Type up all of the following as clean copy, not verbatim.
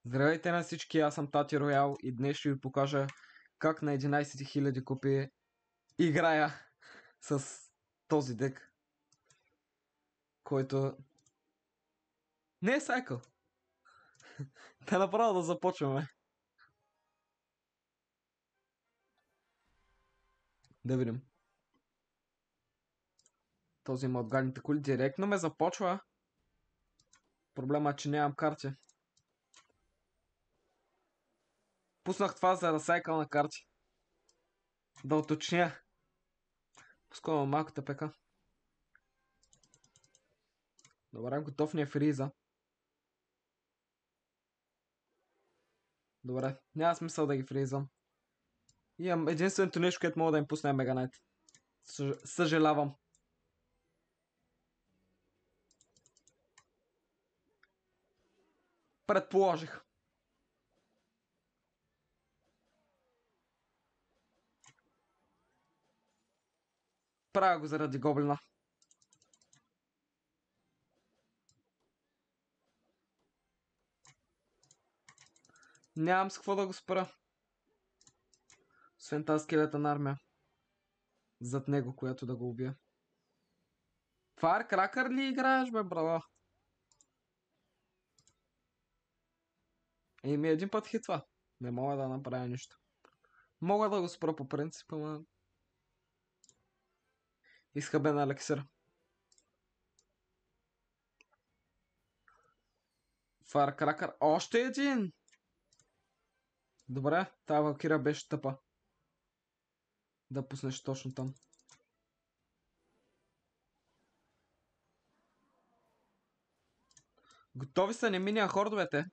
Здравейте на всички, аз съм Тати Роял и днес ще ви покажа как на 11 000 копии играя с този дек, който не е сайкъл. Та направо да започваме. Да видим. Този има от гадните коли директно ме започва. Проблема е, че нямам карти. Пуснах това за сайкъл на карти. Да уточня. Пускаме малката пека. Добре, готов ни е фриза. Добре, няма смисъл да ги фризам. Имам единственото нещо, което мога да им пусна е Меганайт. Съжалявам. Предположих. Правя го заради гоблина. Нямам с какво да го спра. Освен тази скелетна армия. Зад него, която да го убия. Firecracker ли играеш, бе, брала? Еми, един път хитва. Не мога да направя нищо. Мога да го спра по принцип, ама... Изхъбен елексир. Firecracker. Още един! Добре, тази валкирия беше тъпа. Да пуснеш точно там. Готови са не миния хордовете.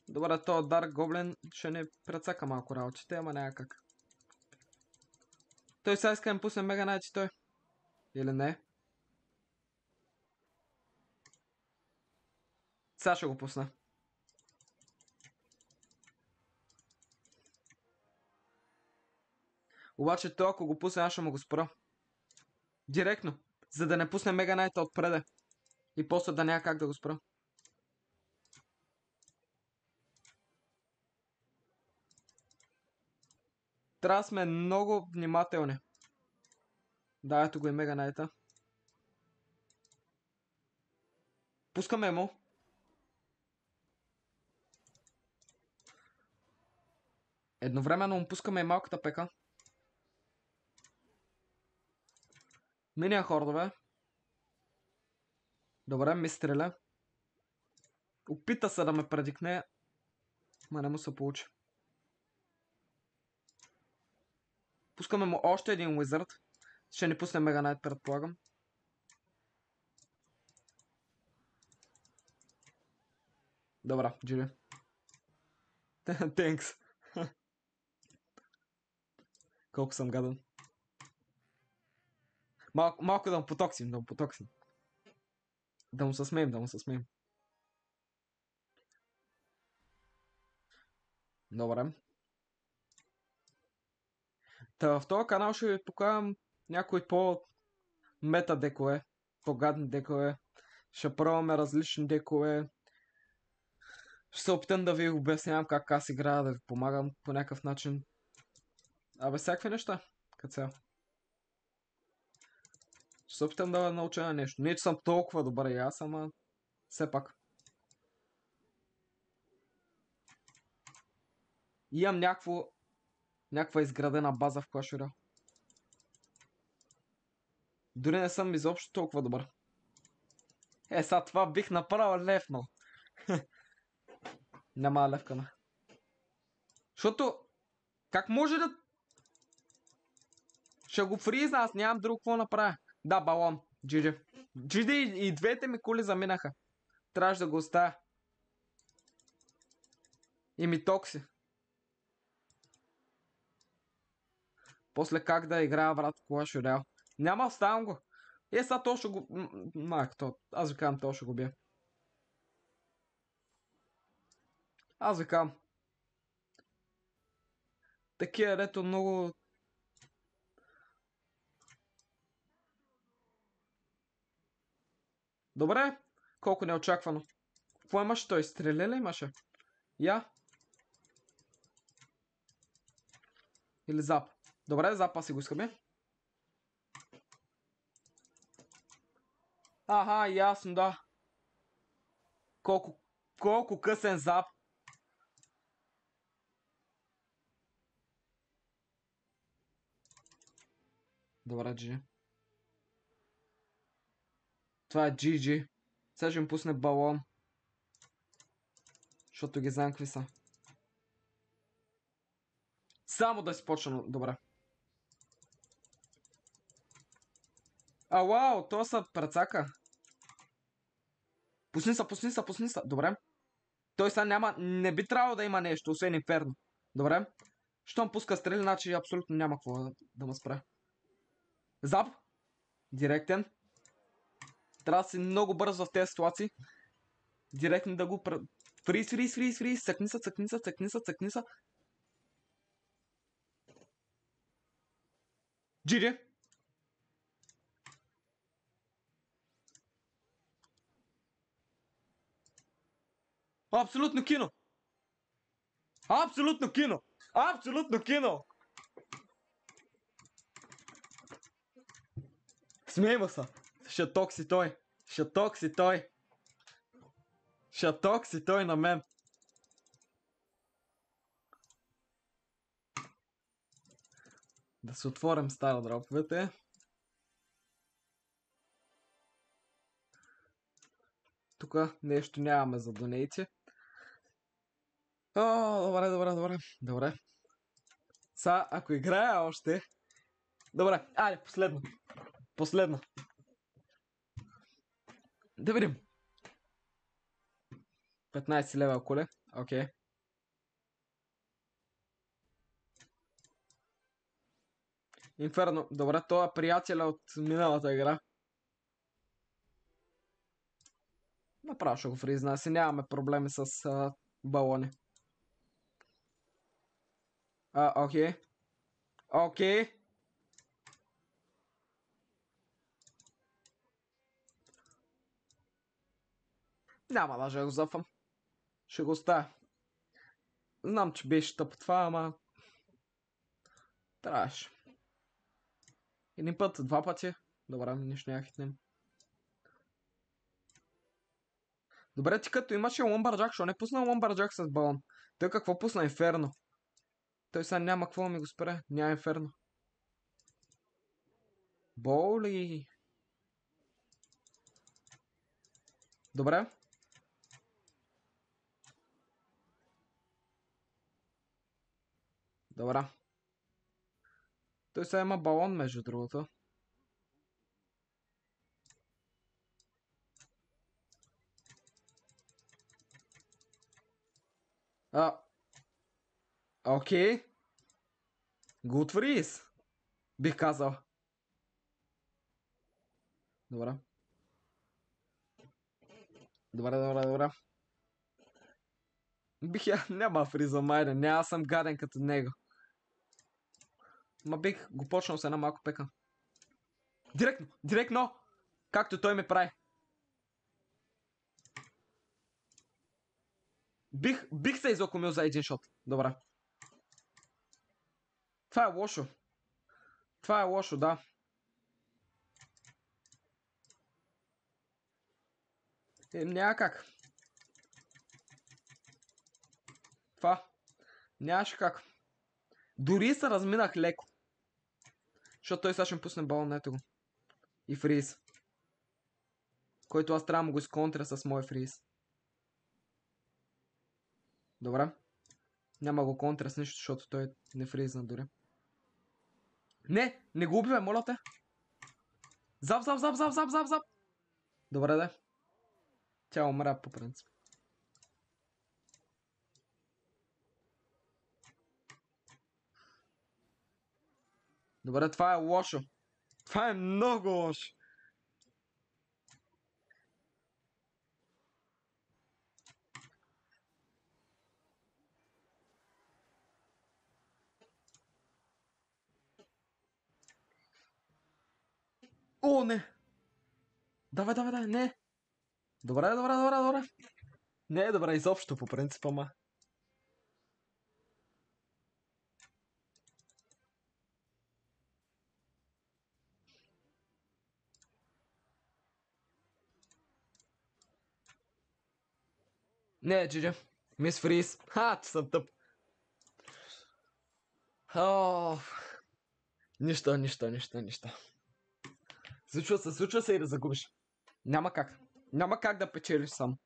Добре, този Dark Goblin ще не прецака малко работите, ама няма как. Той сега иска да ми пусне Мега Найт и той. Или не? Сега ще го пусна. Обаче той ако го пусне, аз ще му го спра. Директно. За да не пусне Мега Найта отпреде. И после да няма как да го спра. Трябва да сме много внимателни. Да, ето го и Мега Найта. Пускаме му. Едновременно му пускаме и малката пека. Миния хордове. Добре, ми стреля. Опита се да ме предикне. Ма не му се получи. Пускаме му още един Wizard. Ще ни пусне Мега Найт, предполагам. Добре, GG. Тенкс. Колко съм гаден. Малко да му потоксим, да му потоксим. Да му се смеем, да му се смеем. Добре. Та в този канал ще ви покажам някои по-мета декове, по-гадни декове. Ще пробваме различни декове. Ще се опитам да ви обяснявам как аз играя, да ви помагам по някакъв начин. Абе, всякакви неща, като цяло. Ще се опитам да науча на нещо. Не, че съм толкова добър и аз, ама все пак. Имам някаква изградена база в Clash Royale. Дори не съм изобщо толкова добър. Сега това бих направил левнал. Няма да левкаме. Защото, как може да... Ще го фризна, аз нямам друго какво направя. Да, балон. GG. GG и двете ми кули заминаха. Трябваше да го оставя. И ми токси. После как да играя, брат, Clash Royale. Няма, оставям го. Сега то ще го... Аз ви казвам, то ще го бия. Аз ви казвам. Такива, дето много... Добре, колко неочаквано. Какво имаше той? Стреле ли имаше? Я. Или зап. Добре, запа си го искаме. Аха, ясно, да. Колко късен зап. Добре, GG. Това е GG. Сега ще им пусне балон. Защото ги знам какви са. Само да си почна. Добре. Вау, то са прецака. Пусни са. Добре. Той сега няма... Не би трябвало да има нещо, освен инферно. Добре. Щом пуска стрели, значи абсолютно няма какво да ме спре. Зап. Директен. Трябва да си много бърз в тези ситуации. Директно да го... Фриз. Цъкни са. GG. Абсолютно кино. Абсолютно кино. Смейва се. Шатокси той на мен. Да се отворим стара дроповете. Тук нещо нямаме за донейти. Добре. Сега, ако играя още... Добре, айде, последно. Да видим. 15 лева коле, окей. Инферно, добре, това е приятеля от миналата игра. Направо ще го фризна, си нямаме проблеми с балони. Окей. Няма даже да го зафам. Ще го оставя. Знам, че беше тъпо това, ама... Трябваше. Един път, два пъти. Добре, нищо няма хитнем. Добре, ти като имаше Ломбарджак, що не пусна Ломбарджак с балон? Той какво пусна? Инферно. Той сега няма какво да ми го спре. Няма Инферно. Боли. Добре. Добре. Той сега има балон, между другото. Окей. Good freeze. Бих казал. Добре. Няма фриза, майде. Няма съм гаден като него. Ма бих го почнал с една малко пека. Директно! Както той ме прави. Бих се изокомил за един шот. Добре. Това е лошо, да. Няма как. Това. Нямаше как. Дори се разминах леко. Защото той сега ще ми пусне балон, ето го. И фриз. Който аз трябва да го изконтря с мой фриз. Добре. Няма го контра с нищо, защото той не фризна дори. Не го убивай, моля те. Зап. Добре, да. Тя умря по принцип. Добре, това е лошо. Това е много лошо. О, не! Давай, не! Добре. Не е добре изобщо по принцип, ама. Не, Джиджи. Мис Фриз. Ха, че съм тъп. О, нищо. Случва се и да загубиш. Няма как. Няма как да печелиш сам.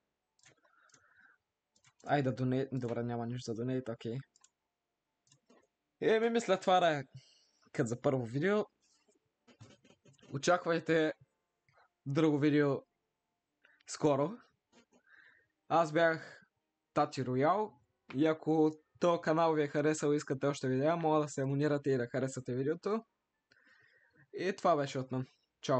Ай да донейт. Добре, няма нищо за донейт, окей. Мисля това да е като за първо видео. Очаквайте друго видео скоро. Аз бях Тати Роял и ако този канал ви е харесал и искате още видеа, мога да се абонирате и да харесате видеото. И това беше от мен. Чао!